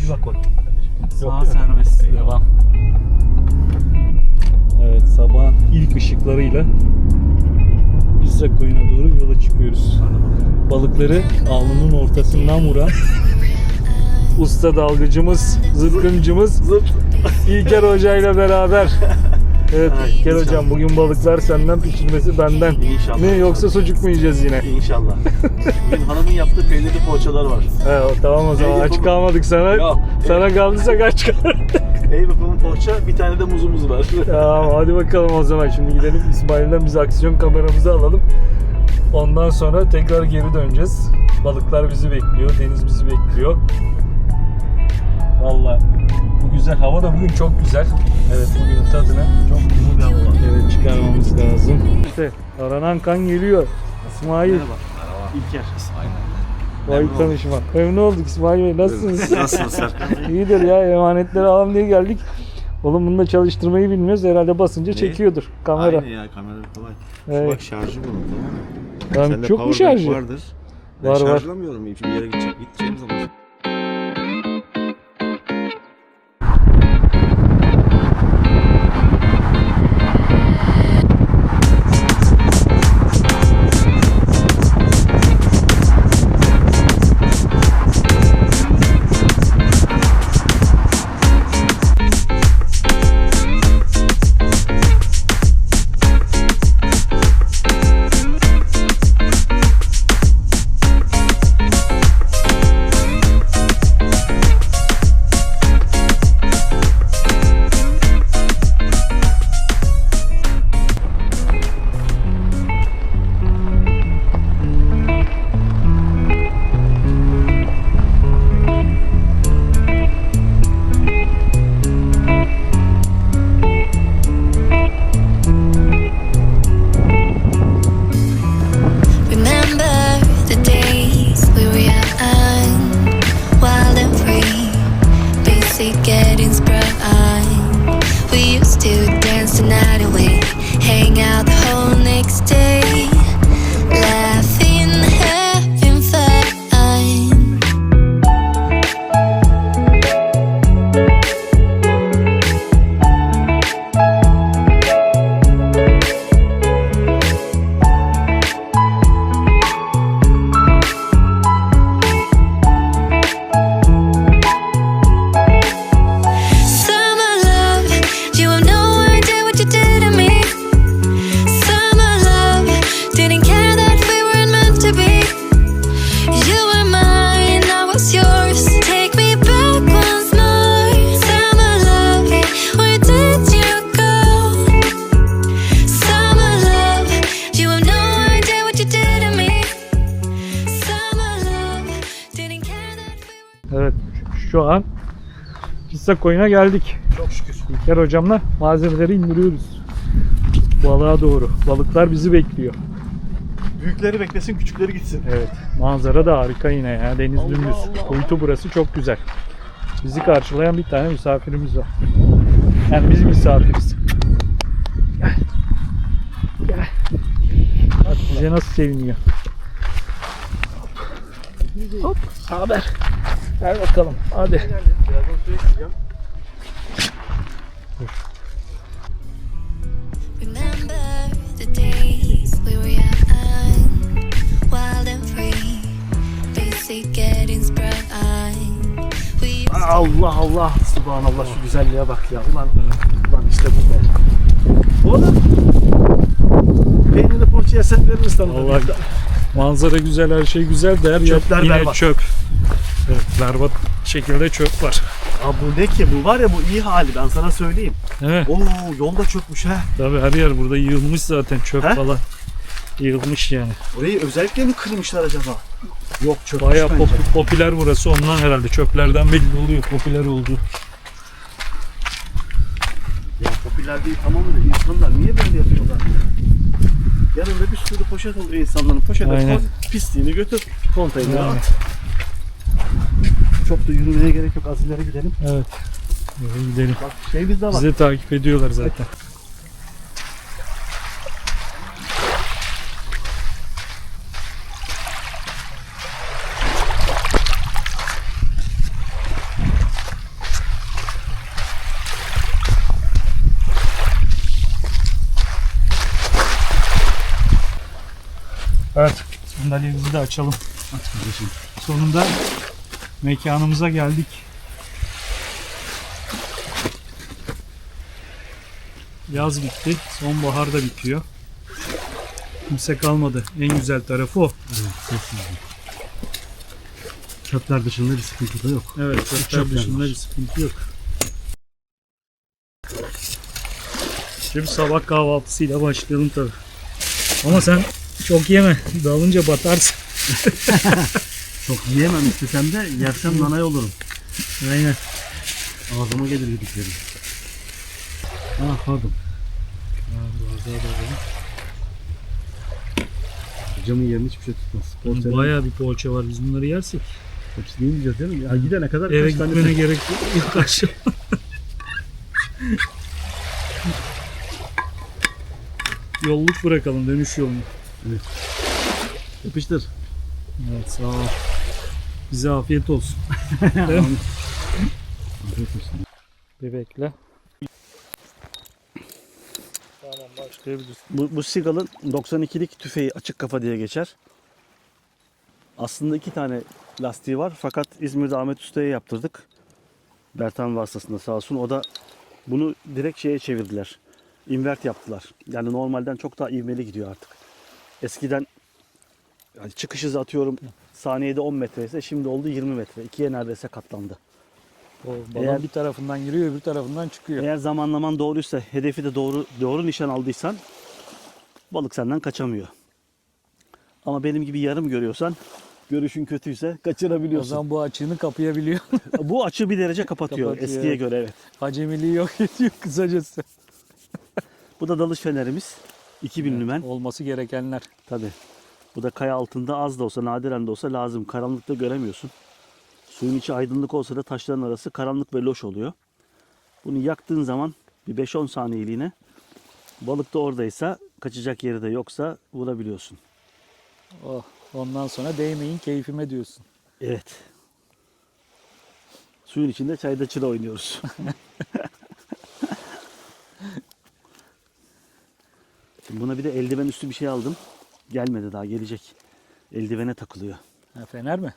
Bir bak bak. Sağa serbest. Devam. Evet, sabahın ilk ışıklarıyla İsrak Koyu'na doğru yola çıkıyoruz. Balıkları alnının ortasından vuran usta dalgıcımız, zıpkıncımız İlker Hoca ile beraber. Evet İlker Hocam, bugün balıklar senden, pişirmesi benden. İnşallah. Ne yoksa sucuk mu yiyeceğiz yine? İnşallah. Bugün hanımın yaptığı peynirli poğaçalar var. Tamam o zaman, aç kalmadık sana. Yok. Sana kaldıysak aç kalmadık. Eyvap'ın poğaça, bir tane de muzumuz var. Tamam, hadi bakalım o zaman. Şimdi gidelim İsmail'den biz aksiyon kameramızı alalım. Ondan sonra tekrar geri döneceğiz. Balıklar bizi bekliyor, deniz bizi bekliyor. Vallahi bu güzel hava da bugün çok güzel. Evet, bugünün tadını Çok güzel bir hava var. evet çıkarmamız lazım. İşte aranan kan geliyor. İsmail. Merhaba. İlker. Vay tanışma. Memnun olduk İsmail Bey. Nasılsınız? Nasılsın Serkan? İyidir ya, emanetleri alalım diye geldik. Oğlum bunu da çalıştırmayı bilmiyoruz. Herhalde basınca çekiyordur kamera. Aynı ya, kamera kolay. Evet. Bak şarjı bunun, tamam mı? Tamam, Sende çok mu powerbank şarjı? vardır. Ben Var, var. şarjlamıyorum. Şimdi bir yere gideceğim zaman. Evet, şu an İsrak Koyu'na geldik. Çok şükür. İlker Hocam'la malzemeleri indiriyoruz. Balığa doğru. Balıklar bizi bekliyor. Büyükleri beklesin, küçükleri gitsin. Evet, manzara da harika yine ya. Deniz Allah dümdüz. Allah. Kuytu burası çok güzel. Bizi karşılayan bir tane misafirimiz var. Yani biz misafiriz. Gel. Gel. Bak bize nasıl seviniyor. Hop. Haber. Gel bakalım. Hadi. Birazdan suya çıkacağım. Remember the days we were young, wild and free, basic getting sprung. We used Allah Allah. Subhanallah, şu güzelliğe bak ya. Ulan işte bu be. Oğlum. Peynirli poğaça yesen veririz sana. Vallahi manzara güzel, her şey güzel de her yer Çöpler yine berbat. çöp. Evet, berbat şekilde çöp var. Aa, bu ne ki? Bu var ya, bu iyi hali, ben sana söyleyeyim. Evet. Oo, yolda çökmüş ha. Tabii her yer burada yığılmış zaten, çöp He? falan. Yığılmış yani. Orayı özellikle mi kırmışlar acaba? Yok, çökmüş Bayağı bence. popüler burası, ondan herhalde çöplerden belli oluyor popüler olduğu. Ya popüler değil tamam da insanlar niye böyle yapıyorlar? Yanında bir sürü poşet oluyor insanların. Poşete Aynen. koy, pisliğini götür, konteynere Yani. at. Çok da yürümeye gerek yok, az ileri gidelim. Evet. Yürü gidelim. Bak şey bizde var. Bizi takip ediyorlar zaten. Evet, sandalyemizi de açalım. Sonunda mekanımıza geldik. Yaz bitti, sonbahar da bitiyor. Kimse kalmadı. En güzel tarafı o. Çöpler dışında bir sıkıntı da yok. Evet, çöpler dışında bir sıkıntı yok. Şimdi sabah kahvaltısıyla başlayalım tabii. Ama sen çok yeme, dalınca batarsın. Çok yiyemem istesem de yersem nanay olurum. Aynen. Ağzıma gelir yediklerim. Pardon. Camın yerini hiçbir şey tutmaz. Bayağı bir poğaça var. Biz bunları yersek Hepsini yiyeceğiz değil mi? Ya gidene kadar eve kaç tane gitmene gerek yok akşam. Yolluk bırakalım, dönüş yolunu. yapıştır. Evet, sağ ol. Bize afiyet olsun. Bir bekle. Tamam, başlayabilirsin. Bu Seagull'ın 92'lik tüfeği açık kafa diye geçer. Aslında 2 tane lastiği var fakat İzmir'de Ahmet Usta'ya yaptırdık. Bertan vasıtasında sağ olsun. O da bunu direkt şeye çevirdiler. Invert yaptılar. Yani normalden çok daha ivmeli gidiyor artık. Eskiden yani çıkış hızı atıyorum saniyede 10 metre ise şimdi oldu 20 metre. 2'ye neredeyse katlandı. O balon Eğer- bir tarafından giriyor, öbür tarafından çıkıyor. Eğer zamanlaman doğruysa, hedefi de doğru nişan aldıysan balık senden kaçamıyor. Ama benim gibi yarım görüyorsan, görüşün kötüyse O kaçırabiliyorsun. zaman bu açığını kapayabiliyor. Bu açı bir derece kapatıyor, Kapatıyor, eskiye evet. göre evet. Acemiliği yok ediyor kısacası. Bu da dalış fenerimiz. 2000 lümen. Olması gerekenler. Tabii. Bu da kaya altında az da olsa, nadiren de olsa lazım. Karanlıkta göremiyorsun. Suyun içi aydınlık olsa da taşların arası karanlık ve loş oluyor. Bunu yaktığın zaman bir 5-10 saniyeliğine balık da oradaysa, kaçacak yeri de yoksa vurabiliyorsun. Oh, ondan sonra değmeyin keyfime diyorsun. Evet. Suyun içinde çayda çıra oynuyoruz. Şimdi buna bir de eldiven üstü bir şey aldım. Gelmedi daha, gelecek. Eldivene takılıyor. Ha, fener mi?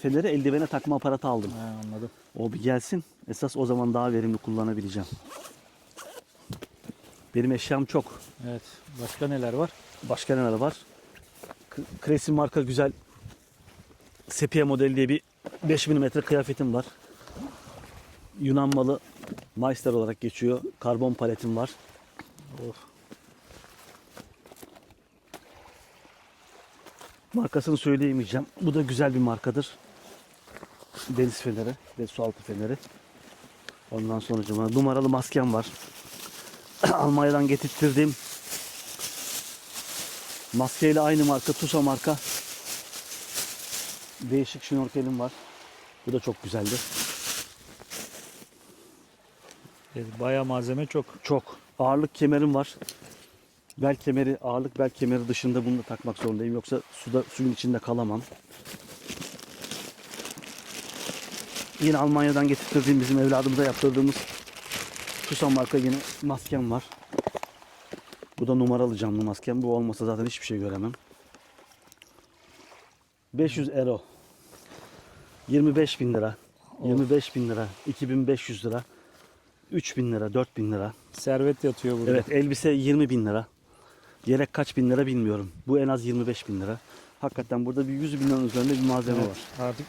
Feneri eldivene takma aparatı aldım. Ha, anladım. O bir gelsin. Esas o zaman daha verimli kullanabileceğim. Benim eşyam çok. Evet. Başka neler var? Başka neler var? Kresin marka güzel Sepia modeli diye bir 5 mm kıyafetim var. Yunan malı Meister olarak geçiyor. Karbon paletim var. Of. Markasını söyleyemeyeceğim. Bu da güzel bir markadır. Deniz feneri ve sualtı feneri. Ondan sonra numaralı maskem var. Almanya'dan getirttirdiğim maskeyle aynı marka, Tusa marka. Değişik şnorkelim var. Bu da çok güzeldi. Bayağı malzeme çok. Çok. Ağırlık kemerim var. Bel kemeri, ağırlık bel kemeri dışında bunu da takmak zorundayım. Yoksa suyun içinde kalamam. Yine Almanya'dan getirttirdiğim, bizim evladımıza yaptırdığımız Tusa marka yine maskem var. Bu da numaralı camlı maskem. Bu olmasa zaten hiçbir şey göremem. 500 euro. 25.000 lira. 25.000 lira. 2.500 lira. 3.000 lira. 4.000 lira. Servet yatıyor burada. Evet, elbise 20.000 lira. Yelek kaç bin lira bilmiyorum. Bu en az 25.000 lira. Hakikaten burada bir 100.000 liranın üzerinde bir malzeme Evet, var. artık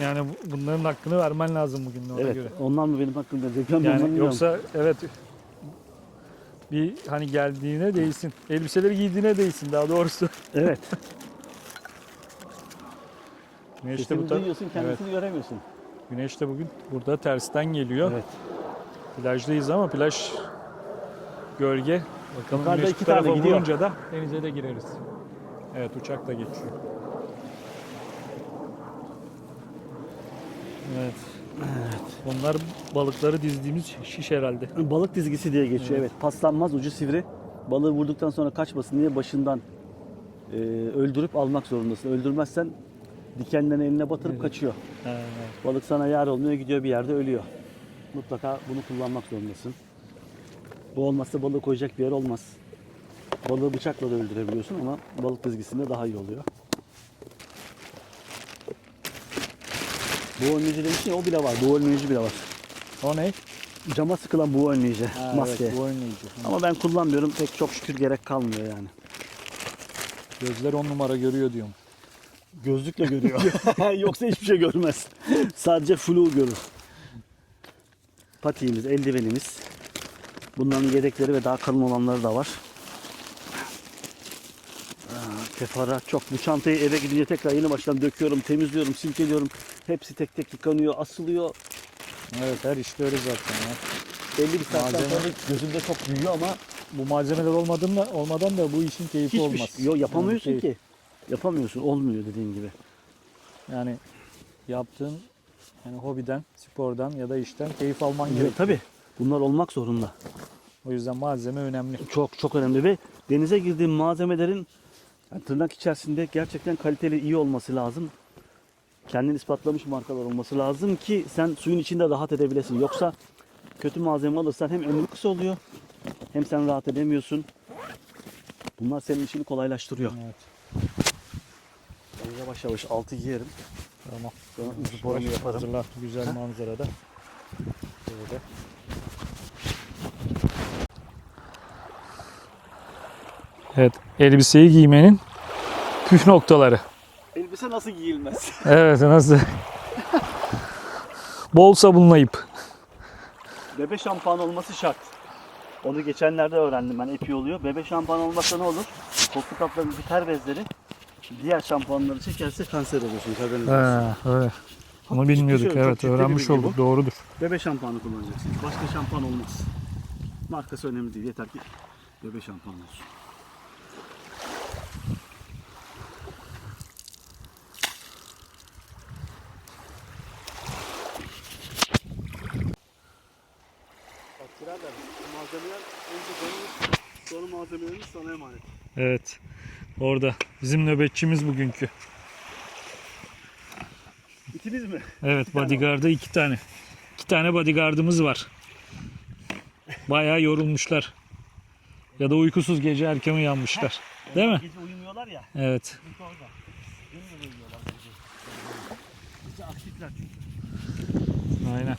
yani bunların hakkını vermen lazım bugün ona Evet, göre. ondan mı benim hakkımda reklam Yani yoksa evet bir hani geldiğine değilsin. Elbiseleri giydiğine değilsin daha doğrusu. Evet. Güneş de Sesini bu duyuyorsun, kendisini göremiyorsun. Güneş de bugün burada tersten geliyor. Evet. Plajdayız ama plaj gölge. Bakalım Yukarıda güneş 2 bu tarafa tane gidiyor. vurunca da denize de gireriz. Evet, uçak da geçiyor. Evet. Onlar balıkları dizdiğimiz şiş herhalde. Balık dizgisi diye geçiyor. Evet. Paslanmaz, ucu sivri. Balığı vurduktan sonra kaçmasın diye başından öldürüp almak zorundasın. Öldürmezsen dikenlerini eline batırıp kaçıyor. Evet. Balık sana yar olmuyor, gidiyor bir yerde ölüyor. Mutlaka bunu kullanmak zorundasın. Bu olmazsa balığı koyacak bir yer olmaz. Balığı bıçakla da öldürebiliyorsun ama balık dizgisinde daha iyi oluyor. Bu önleyici demiştin ya, o bile var. Bu önleyici bile var. O ne? Cama sıkılan bu önleyici maske. Evet, bu önleyici. Ama ben kullanmıyorum. Pek çok şükür gerek kalmıyor yani. Gözler 10 numara görüyor diyorum. Gözlükle görüyor. Yoksa hiçbir şey görmez. Sadece flu görür. Patiğimiz, eldivenimiz. Bunların yedekleri ve daha kalın olanları da var. Kefara çok. Bu çantayı eve gidince tekrar yeni baştan döküyorum, temizliyorum, silkeliyorum. Hepsi tek tek yıkanıyor, asılıyor. Evet, her işte öyle zaten ya. Belli bir saatten Malzeme- sonra gözümde çok büyüyor ama Bu malzemeler olmadan da bu işin keyfi hiçbir olmaz. şey. Yo, yapamıyorsun Yani ki. Yapamıyorsun. Olmuyor dediğin gibi. Yani yaptığın yani hobiden, spordan ya da işten keyif alman gerekiyor. Evet, tabii. Bunlar olmak zorunda. O yüzden malzeme önemli. Çok çok önemli ve denize girdiğim malzemelerin yani tırnak içerisinde gerçekten kaliteli, iyi olması lazım. Kendini ispatlamış markalar olması lazım ki sen suyun içinde rahat edebilesin. Yoksa kötü malzeme alırsan hem ömrü kısa oluyor hem sen rahat edemiyorsun. Bunlar senin işini kolaylaştırıyor. Evet. Ben yavaş yavaş altı giyerim. Tamam. Sonra sporumu yaparım. Hazırla güzel manzarada. Böyle. Evet, elbiseyi giymenin püf noktaları. Elbise nasıl giyilmez? Evet, nasıl? Bol sabunlayıp. Bebe şampuan olması şart. Onu geçenlerde öğrendim ben, epi oluyor. Bebe şampuan olmazsa ne olur? Koltuk altlarının biter bezleri diğer şampuanları çekerse kanser oluyorsun. Haberiniz olsun. Evet. Onu bilmiyorduk. Ciddi, çok Evet, ciddi bir öğrenmiş bilgi olduk. bu. Doğrudur. Bebe şampuanı kullanacaksın. Başka şampuan olmaz. Markası önemli değil. Yeter ki bebe şampuanı olsun. Bak birader, malzemeler önce benim, sonra malzemelerimiz sana emanet. Evet. Orada. Bizim nöbetçimiz bugünkü. İkiniz mi? Evet, bodyguard'da 2 tane. 2 tane bodyguard'ımız var. Bayağı yorulmuşlar. Ya da uykusuz gece erken uyanmışlar. Değil mi? Gece uyumuyorlar ya. Evet. Sıkıntı orada. Gündüz uyuyorlar gece. Gece aktifler çünkü. Aynen.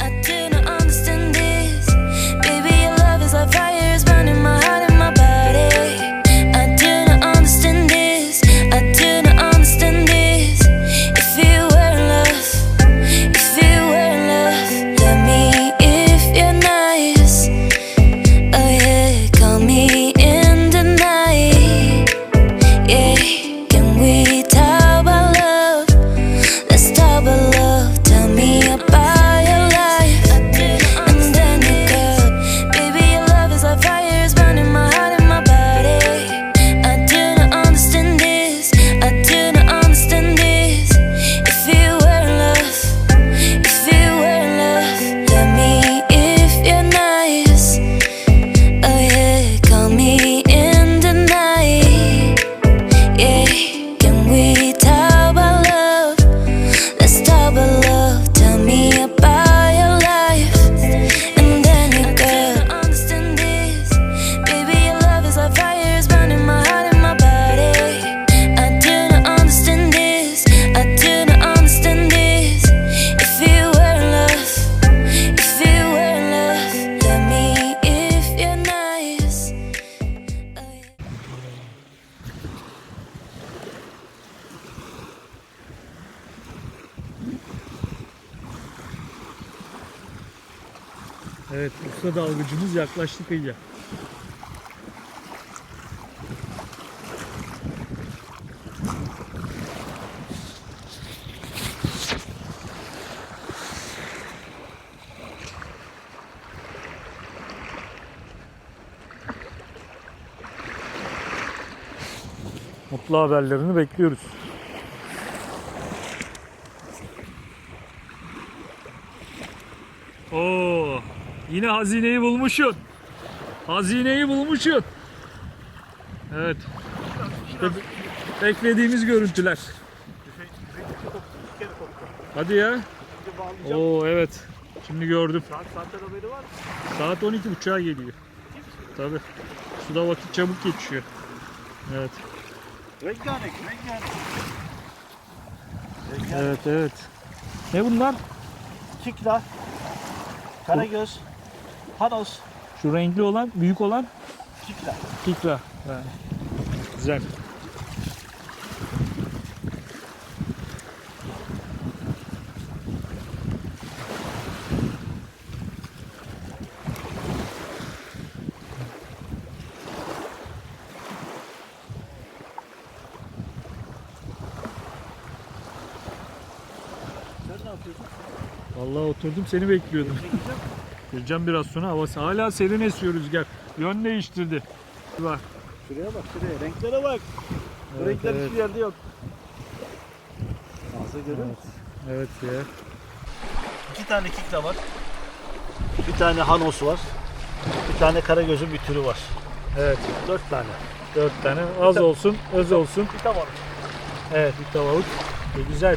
I do not understand this. Baby, your love is like fire, it's burning my heart and my body. I do not understand this. I do not understand this. If you were in love, if you were in love, tell me if you're nice. Oh yeah, call me in the night. Yeah, can we talk about love? Let's talk about love. Tell me about your life, and then you could. Baby, your love is like fire, it's burning my heart and my body. I do not understand this. I do not understand this. If you were in love, if you were in love, tell me if you're nice. Oh yeah, call me in the night. Yeah, can we talk about love? Let's talk about love. Tell me about your life, and then you could understand this. Baby, your love is like fire, it's burning my heart and my body. I do not understand this. I do not understand this. If you were in love, if you were in love, tell me if you're nice. Oh, yeah. Evet, usta dalgıcımız yaklaştı kıyıya. Mutlu haberlerini bekliyoruz. Oo, yine hazineyi bulmuşsun. Hazineyi bulmuşsun. Evet. İşte beklediğimiz görüntüler. Hadi ya. Oo evet. Şimdi gördüm. Saatten haberi var mı? Saat 12.30'a geliyor. Tabii. Suda vakit çabuk geçiyor. Evet. Rengarenk. Evet evet. Ne bunlar? Kikla, karagöz, panos, Şu renkli olan, büyük olan kikla. kikra. Ha. Güzel. Sen ne yapıyorsun? Vallahi oturdum seni bekliyordum. Geleceğim biraz sonra, havası hala serin esiyor rüzgar. Yön değiştirdi. Bak. Şuraya bak, şuraya. Renklere bak. Bu Evet, renkler evet. hiçbir yerde yok. Ağzı görüyor musun? Evet ya. 2 tane kikla var. Bir tane hanos var. Bir tane karagözün bir türü var. Evet. 4 tane. 4 tane. Az olsun, öz olsun. Bir tane var. Evet, bir tavuk. Güzel.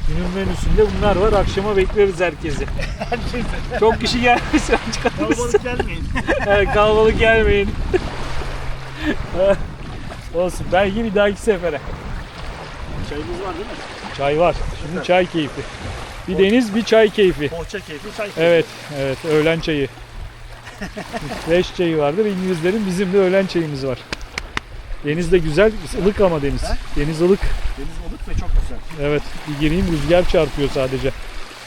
Günün menüsünde bunlar var. Akşama bekleriz herkesi. Çok kişi gelmişse aç kalırız. Kalabalık gelmeyin. Evet, kalabalık gelmeyin. Olsun. Belki bir dahaki sefere. Çayımız var değil mi? Çay var. Şimdi çay keyfi. Bir deniz, bir çay keyfi. Poğaça keyfi, çay keyfi. Evet, evet. Öğlen çayı. Fresh çayı vardır. İngilizlerin, bizim de öğlen çayımız var. Deniz de güzel, ılık ama deniz. Deniz ılık. Deniz ılık ve çok güzel. Evet, bir gireyim, rüzgar çarpıyor sadece.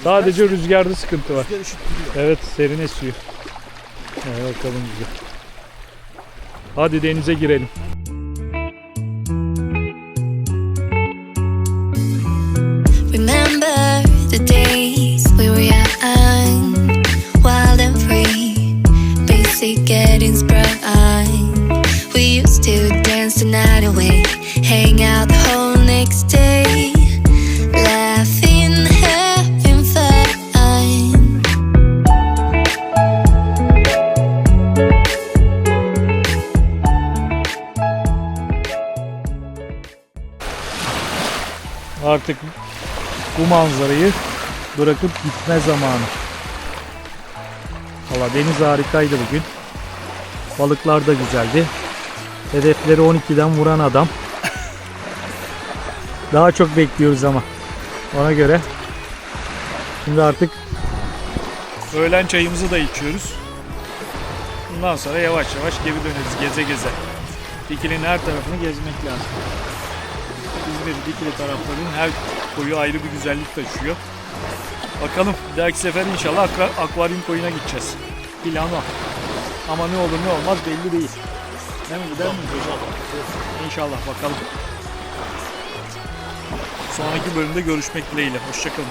Sadece rüzgarda sıkıntı var. Rüzgar üşüttürüyor. Evet, serin esiyor. Evet, bakalım güzel. Hadi denize girelim. Remember the days we were young, wild and free, basic getting sprung. We used to dance the night away, hang out the whole next day, laughing, having fun. Artık bu manzarayı bırakıp gitme zamanı. Valla deniz harikaydı bugün. Balıklar da güzeldi. Hedefleri 12'den vuran adam. Daha çok bekliyoruz ama. Ona göre. Şimdi artık öğlen çayımızı da içiyoruz. Bundan sonra yavaş yavaş geri döneriz geze geze. Dikili'nin her tarafını gezmek lazım. İzmir Dikili taraflarının her koyu ayrı bir güzellik taşıyor. Bakalım bir dahaki sefer inşallah akvaryum koyuna gideceğiz. Plan o. Ama ne olur ne olmaz belli değil. Değil mi? Gider miyiz hocam? İnşallah bakalım. Sonraki bölümde görüşmek dileğiyle. Hoşçakalın.